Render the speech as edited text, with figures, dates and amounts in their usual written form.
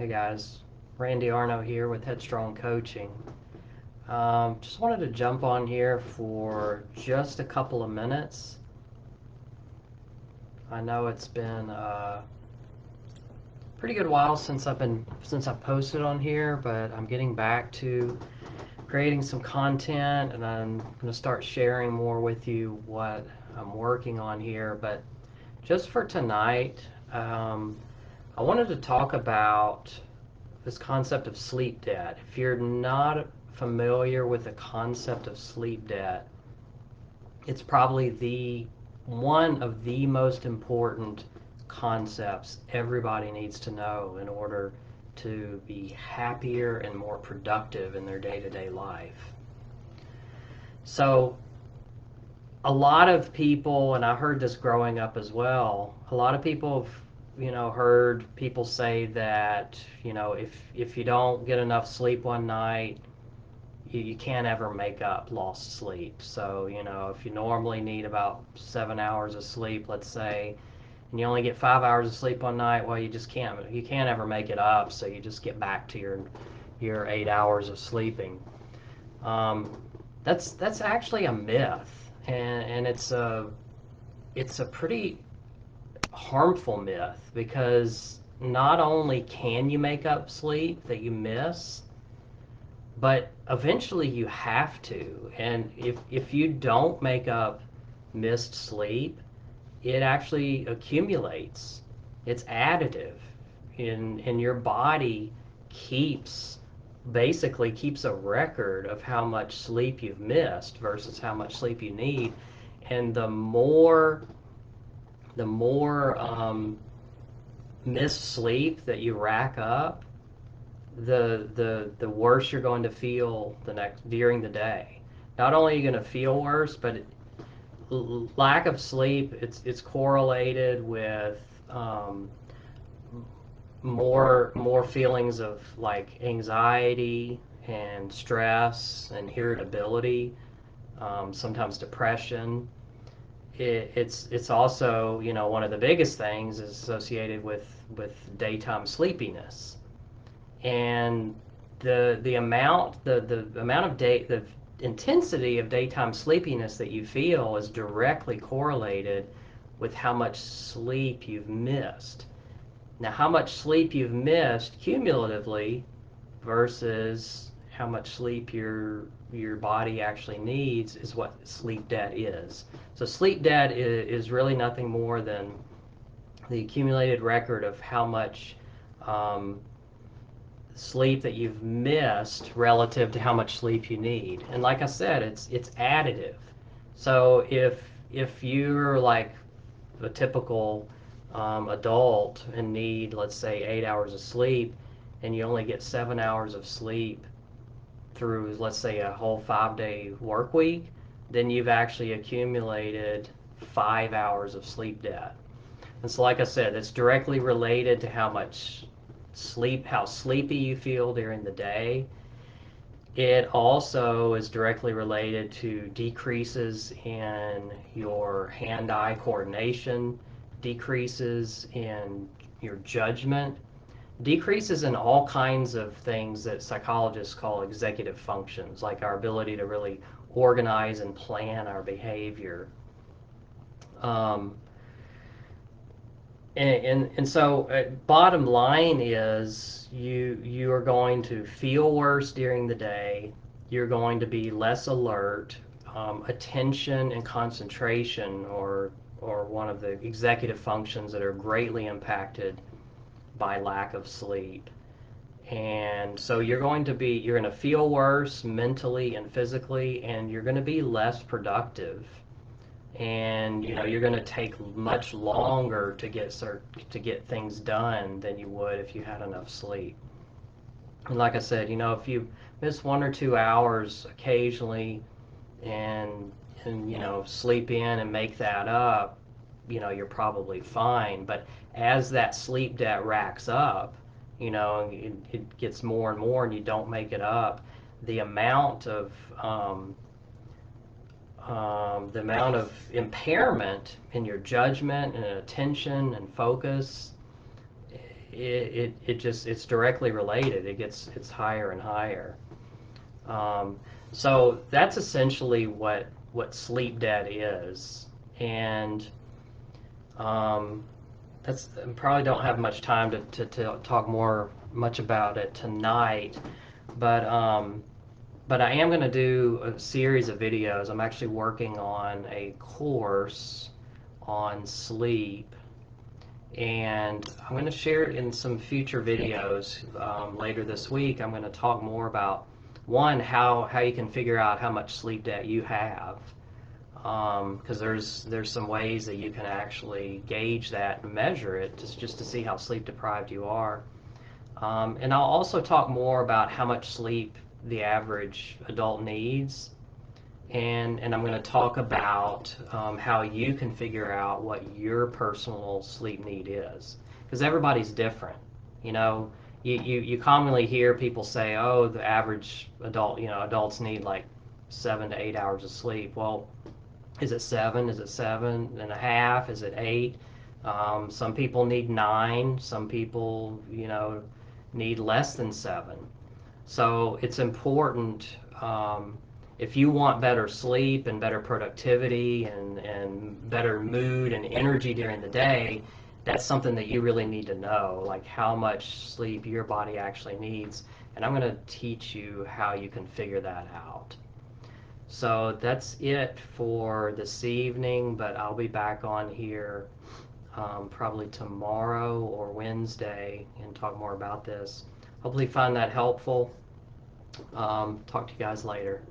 Hey guys, Randy Arno here with Headstrong Coaching. Just wanted to jump on here for just a couple of minutes. I know it's been a pretty good while since I've posted on here, but I'm getting back to creating some content, and I'm going to start sharing more with you what I'm working on here. But just for tonight, I wanted to talk about this concept of sleep debt. If you're not familiar with the concept of sleep debt, it's probably the one of the most important concepts everybody needs to know in order to be happier and more productive in their day-to-day life. So a lot of people, and I heard this growing up as well, a lot of people have heard people say that if you don't get enough sleep one night, you can't ever make up lost sleep. So if you normally need about 7 hours of sleep, let's say, and you only get 5 hours of sleep one night, well, you can't ever make it up, so you just get back to your 8 hours of sleeping. um, that's actually a myth, and it's a pretty harmful myth, because not only can you make up sleep that you miss, but eventually you have to. And if you don't make up missed sleep, it actually accumulates. It's additive, and your body keeps basically keeps a record of how much sleep you've missed versus how much sleep you need. And the more missed sleep that you rack up, the worse you're going to feel the next during the day. Not only are you going to feel worse, but lack of sleep, it's correlated with um, more feelings of like anxiety and stress and irritability, sometimes depression. It's also, one of the biggest things is associated with daytime sleepiness. And the amount of the intensity of daytime sleepiness that you feel is directly correlated with how much sleep you've missed. Now, how much sleep you've missed cumulatively versus how much sleep your body actually needs is what sleep debt is. So sleep debt is really nothing more than the accumulated record of how much um, sleep that you've missed relative to how much sleep you need. And like I said, it's additive. So if you're like a typical adult and need, let's say, 8 hours of sleep, and you only get 7 hours of sleep through, let's say, a whole 5-day work week, then you've actually accumulated 5 hours of sleep debt. And so, like I said, it's directly related to how sleepy you feel during the day. It also is directly related to decreases in your hand-eye coordination, decreases in your judgment, decreases in all kinds of things that psychologists call executive functions, like our ability to really organize and plan our behavior. Um, and so bottom line is you are going to feel worse during the day. You're going to be less alert. Attention and concentration, or one of the executive functions that are greatly impacted by lack of sleep. And so you're going to feel worse mentally and physically, and you're going to be less productive, and you're going to take much longer to get things done than you would if you had enough sleep. And like I said, if you miss 1 or 2 hours occasionally, and sleep in and make that up, you're probably fine. But as that sleep debt racks up, it gets more and more, and you don't make it up, the amount of um, the amount of impairment in your judgment and attention and focus it's directly related. It's higher and higher. So that's essentially what sleep debt is, and um, that's I probably don't have much time to talk much about it tonight, but but I am going to do a series of videos. I'm actually working on a course on sleep, and I'm going to share it in some future videos later this week. I'm going to talk more about one, how you can figure out how much sleep debt you have, because there's some ways that you can actually gauge that and measure it just to see how sleep deprived you are. And I'll also talk more about how much sleep the average adult needs, and I'm going to talk about how you can figure out what your personal sleep need is, because everybody's different. You know, you commonly hear people say, oh, the average adult, adults need like 7 to 8 hours of sleep. Well, is it seven? Is it 7.5? Is it 8? Some people need 9. Some people, need less than 7. So it's important, if you want better sleep and better productivity and better mood and energy during the day, that's something that you really need to know, like how much sleep your body actually needs. And I'm going to teach you how you can figure that out. So that's it for this evening, but I'll be back on here probably tomorrow or Wednesday and talk more about this. Hopefully, find that helpful. Talk to you guys later.